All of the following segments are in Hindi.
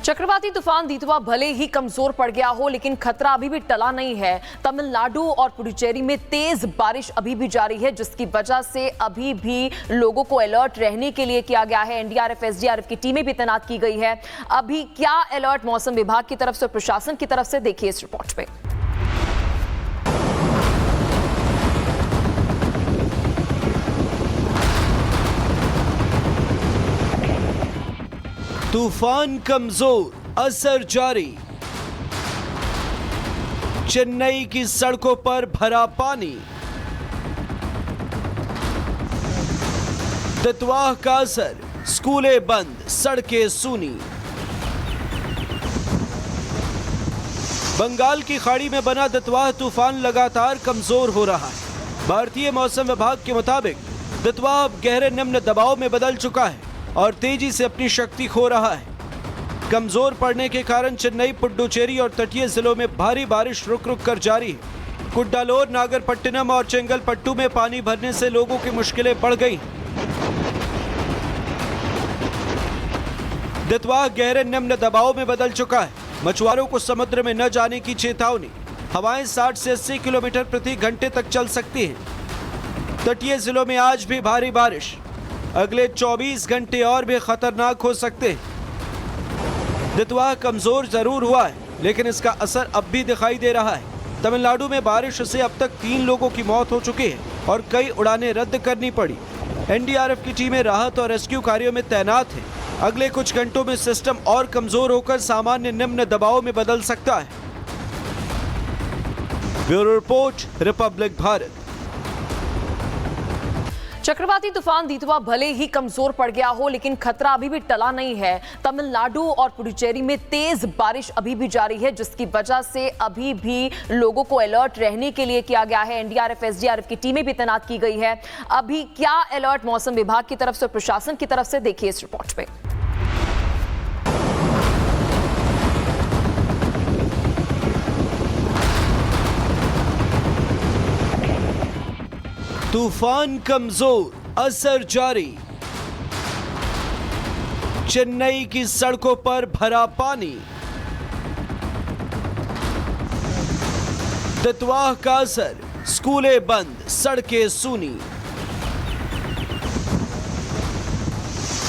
चक्रवाती तूफान दितवा भले ही कमजोर पड़ गया हो, लेकिन खतरा अभी भी टला नहीं है। तमिलनाडु और पुडुचेरी में तेज बारिश अभी भी जारी है, जिसकी वजह से अभी भी लोगों को अलर्ट रहने के लिए किया गया है। एनडीआरएफ, एसडीआरएफ की टीमें भी तैनात की गई है। अभी क्या अलर्ट मौसम विभाग की तरफ से, प्रशासन की तरफ से, देखिए इस रिपोर्ट में। तूफान कमजोर, असर जारी। चेन्नई की सड़कों पर भरा पानी। दितवाह का असर, स्कूलें बंद, सड़कें सूनी। बंगाल की खाड़ी में बना दितवाह तूफान लगातार कमजोर हो रहा है। भारतीय मौसम विभाग के मुताबिक दितवाह अब गहरे निम्न दबाव में बदल चुका है और तेजी से अपनी शक्ति खो रहा है। कमजोर पड़ने के कारण चेन्नई, पुडुचेरी और तटीय जिलों में भारी बारिश रुक रुक कर जारी है। कुड्डालोर, नागरपट्टिनम और चेंगलपट्टू में पानी भरने से लोगों की मुश्किलें बढ़ गई। दितवाह गहरे निम्न दबाव में बदल चुका है। मछुआरों को समुद्र में न जाने की चेतावनी। हवाएं 60 से 80 किलोमीटर प्रति घंटे तक चल सकती हैं। तटीय जिलों में आज भी भारी बारिश। अगले 24 घंटे और भी खतरनाक हो सकते हैं। दितवाह कमजोर जरूर हुआ है, लेकिन इसका असर अब भी दिखाई दे रहा है। तमिलनाडु में बारिश से अब तक 3 लोगों की मौत हो चुकी है और कई उड़ानें रद्द करनी पड़ी। एनडीआरएफ की टीमें राहत और रेस्क्यू कार्यों में तैनात हैं। अगले कुछ घंटों में सिस्टम और कमजोर होकर सामान्य निम्न दबाव में बदल सकता है। Bureau report, Republic Bharat. चक्रवाती तूफान दितवा भले ही कमजोर पड़ गया हो, लेकिन खतरा अभी भी टला नहीं है। तमिलनाडु और पुडुचेरी में तेज बारिश अभी भी जारी है, जिसकी वजह से अभी भी लोगों को अलर्ट रहने के लिए किया गया है। एनडीआरएफ, एसडीआरएफ की टीमें भी तैनात की गई है। अभी क्या अलर्ट मौसम विभाग की तरफ से, प्रशासन की तरफ से, देखिए इस रिपोर्ट में। तूफान कमजोर, असर जारी। चेन्नई की सड़कों पर भरा पानी। दितवाह का असर, स्कूलें बंद, सड़कें सूनी।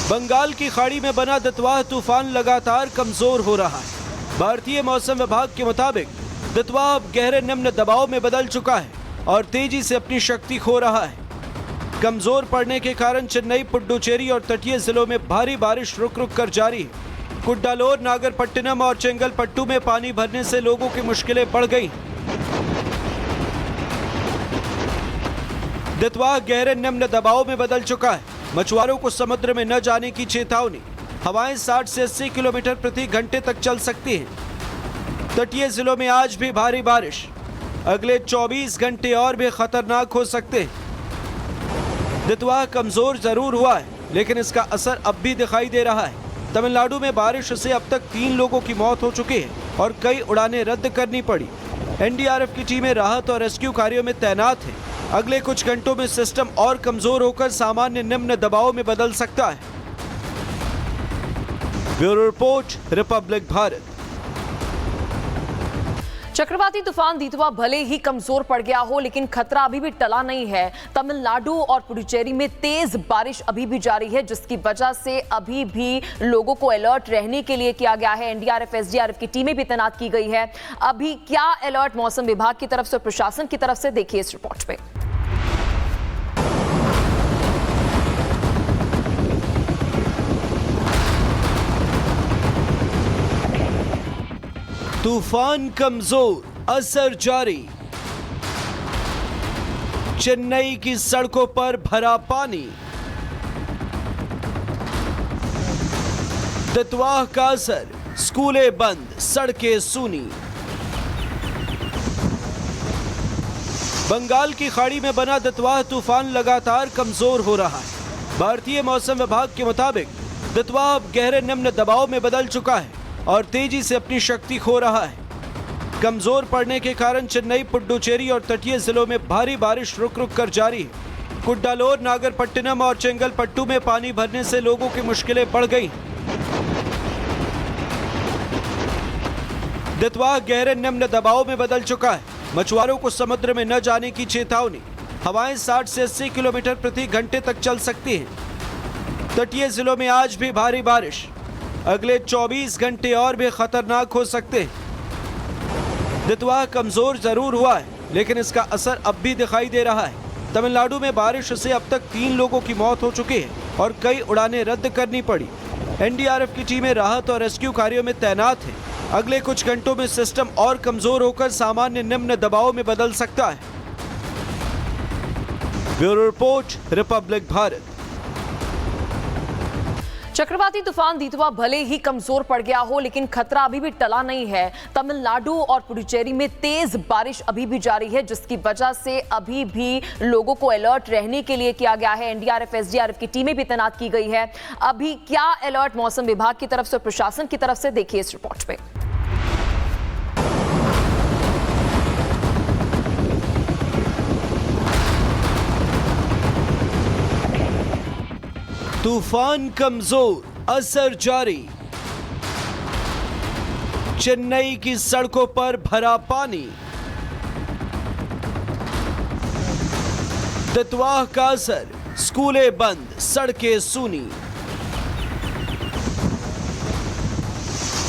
बंगाल की खाड़ी में बना दितवाह तूफान लगातार कमजोर हो रहा है। भारतीय मौसम विभाग के मुताबिक दितवाह अब गहरे निम्न दबाव में बदल चुका है और तेजी से अपनी शक्ति खो रहा है। कमजोर पड़ने के कारण चेन्नई, पुडुचेरी और तटीय जिलों में भारी बारिश रुक रुक कर जारी है। कुड्डालोर, नागरपट्टिनम और चेंगलपट्टू में पानी भरने से लोगों की मुश्किलें बढ़ गई। दितवाह गहरे निम्न दबाव में बदल चुका है। मछुआरों को समुद्र में न जाने की चेतावनी। हवाएं 60 से 80 किलोमीटर प्रति घंटे तक चल सकती हैं। तटीय जिलों में आज भी भारी बारिश। अगले 24 घंटे और भी खतरनाक हो सकते हैं। दितवाह कमजोर जरूर हुआ है, लेकिन इसका असर अब भी दिखाई दे रहा है। तमिलनाडु में बारिश से अब तक 3 लोगों की मौत हो चुकी है और कई उड़ानें रद्द करनी पड़ी। एनडीआरएफ की टीमें राहत और रेस्क्यू कार्यों में तैनात हैं। अगले कुछ घंटों में सिस्टम और कमजोर होकर सामान्य निम्न दबाव में बदल सकता है। Bureau report, Republic Bharat. चक्रवाती तूफान दितवा भले ही कमजोर पड़ गया हो, लेकिन खतरा अभी भी टला नहीं है। तमिलनाडु और पुडुचेरी में तेज बारिश अभी भी जारी है, जिसकी वजह से अभी भी लोगों को अलर्ट रहने के लिए किया गया है। एनडीआरएफ, एसडीआरएफ की टीमें भी तैनात की गई है। अभी क्या अलर्ट मौसम विभाग की तरफ से, प्रशासन की तरफ से, देखिए इस रिपोर्ट में। तूफान कमजोर, असर जारी। चेन्नई की सड़कों पर भरा पानी। दितवाह का असर, स्कूलें बंद, सड़कें सूनी। बंगाल की खाड़ी में बना दितवाह तूफान लगातार कमजोर हो रहा है। भारतीय मौसम विभाग के मुताबिक दितवाह अब गहरे निम्न दबाव में बदल चुका है और तेजी से अपनी शक्ति खो रहा है। कमजोर पड़ने के कारण चेन्नई, पुडुचेरी और तटीय जिलों में भारी बारिश रुक रुक कर जारी है। कुड्डालोर, नागरपट्टिनम और चेंगलपट्टू में पानी भरने से लोगों की मुश्किलें बढ़ गई। दितवा गहरे निम्न दबाव में बदल चुका है। मछुआरों को समुद्र में न जाने की चेतावनी। हवाएं 60 से 80 किलोमीटर प्रति घंटे तक चल सकती हैं। तटीय जिलों में आज भी भारी बारिश। अगले 24 घंटे और भी खतरनाक हो सकते हैं। दितवा कमजोर जरूर हुआ है, लेकिन इसका असर अब भी दिखाई दे रहा है। तमिलनाडु में बारिश से अब तक 3 लोगों की मौत हो चुकी है और कई उड़ानें रद्द करनी पड़ी। एनडीआरएफ की टीमें राहत और रेस्क्यू कार्यों में तैनात हैं। अगले कुछ घंटों में सिस्टम और कमजोर होकर सामान्य निम्न दबाव में बदल सकता है। Bureau report, Republic Bharat. चक्रवाती तूफान दितवा भले ही कमजोर पड़ गया हो, लेकिन खतरा अभी भी टला नहीं है। तमिलनाडु और पुडुचेरी में तेज बारिश अभी भी जारी है, जिसकी वजह से अभी भी लोगों को अलर्ट रहने के लिए किया गया है। एनडीआरएफ, एसडीआरएफ की टीमें भी तैनात की गई है। अभी क्या अलर्ट मौसम विभाग की तरफ से, प्रशासन की तरफ से, देखिए इस रिपोर्ट पे। तूफान कमजोर, असर जारी। चेन्नई की सड़कों पर भरा पानी। दितवाह का असर, स्कूलें बंद, सड़कें सूनी।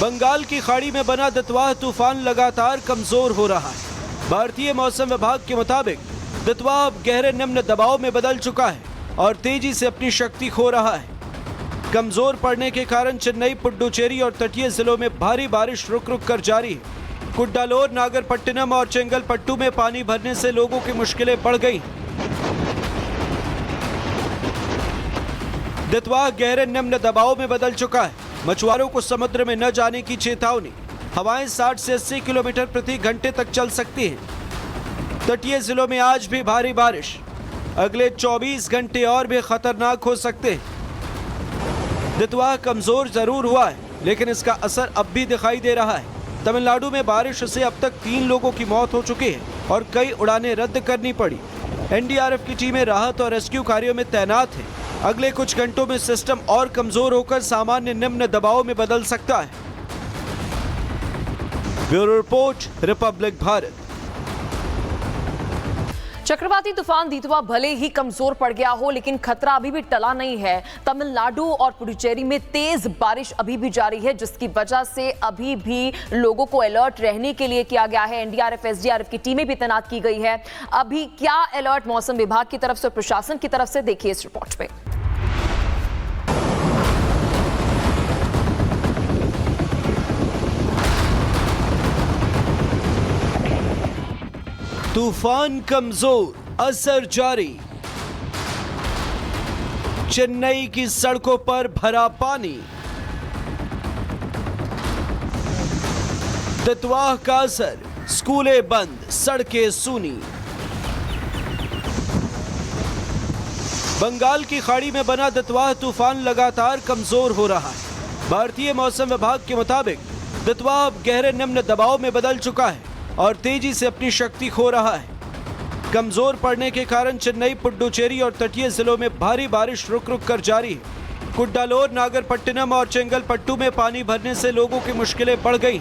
बंगाल की खाड़ी में बना दितवाह तूफान लगातार कमजोर हो रहा है। भारतीय मौसम विभाग के मुताबिक दितवाह अब गहरे निम्न दबाव में बदल चुका है और तेजी से अपनी शक्ति खो रहा है। कमजोर पड़ने के कारण चेन्नई, पुडुचेरी और तटीय जिलों में भारी बारिश रुक रुक कर जारी है। कुड्डालोर, नागरपट्टिनम और चेंगलपट्टू में पानी भरने से लोगों की मुश्किलें बढ़ गई। दितवा गहरे निम्न दबाव में बदल चुका है। मछुआरों को समुद्र में न जाने की चेतावनी। हवाएं 60 से 80 किलोमीटर प्रति घंटे तक चल सकती हैं। तटीय जिलों में आज भी भारी बारिश। अगले 24 घंटे और भी खतरनाक हो सकते हैं। दितवा कमजोर जरूर हुआ है, लेकिन इसका असर अब भी दिखाई दे रहा है। तमिलनाडु में बारिश से अब तक 3 लोगों की मौत हो चुकी है और कई उड़ानें रद्द करनी पड़ी। एनडीआरएफ की टीमें राहत और रेस्क्यू कार्यों में तैनात हैं। अगले कुछ घंटों में सिस्टम और कमजोर होकर सामान्य निम्न दबाव में बदल सकता है। Bureau report, Republic Bharat. चक्रवाती तूफान दितवा भले ही कमजोर पड़ गया हो, लेकिन खतरा अभी भी टला नहीं है। तमिलनाडु और पुडुचेरी में तेज बारिश अभी भी जारी है, जिसकी वजह से अभी भी लोगों को अलर्ट रहने के लिए किया गया है। एनडीआरएफ, एसडीआरएफ की टीमें भी तैनात की गई है। अभी क्या अलर्ट मौसम विभाग की तरफ से, प्रशासन की तरफ से, देखिए इस रिपोर्ट पे। तूफान कमजोर, असर जारी। चेन्नई की सड़कों पर भरा पानी। दितवाह का असर, स्कूलें बंद, सड़कें सूनी। बंगाल की खाड़ी में बना दितवाह तूफान लगातार कमजोर हो रहा है। भारतीय मौसम विभाग के मुताबिक दितवाह अब गहरे निम्न दबाव में बदल चुका है और तेजी से अपनी शक्ति खो रहा है। कमजोर पड़ने के कारण चेन्नई, पुडुचेरी और तटीय जिलों में भारी बारिश रुक रुक कर जारी है। कुड्डालोर, नागरपट्टिनम और चेंगलपट्टू में पानी भरने से लोगों की मुश्किलें बढ़ गई।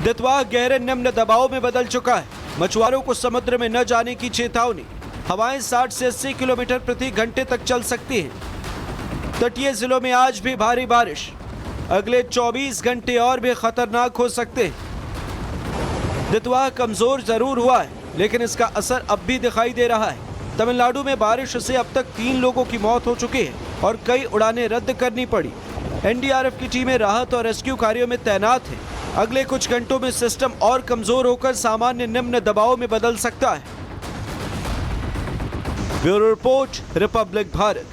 दितवा गहरे निम्न दबाव में बदल चुका है। मछुआरों को समुद्र में न जाने की चेतावनी। हवाएं 60 से 80 किलोमीटर प्रति घंटे तक चल सकती हैं। तटीय जिलों में आज भी भारी बारिश। अगले 24 घंटे और भी खतरनाक हो सकते हैं। दितवा कमजोर जरूर हुआ है, लेकिन इसका असर अब भी दिखाई दे रहा है। तमिलनाडु में बारिश से अब तक 3 लोगों की मौत हो चुकी है और कई उड़ानें रद्द करनी पड़ी। एनडीआरएफ की टीमें राहत और रेस्क्यू कार्यों में तैनात हैं। अगले कुछ घंटों में सिस्टम और कमजोर होकर सामान्य निम्न दबाव में बदल सकता है। Bureau report, Republic Bharat.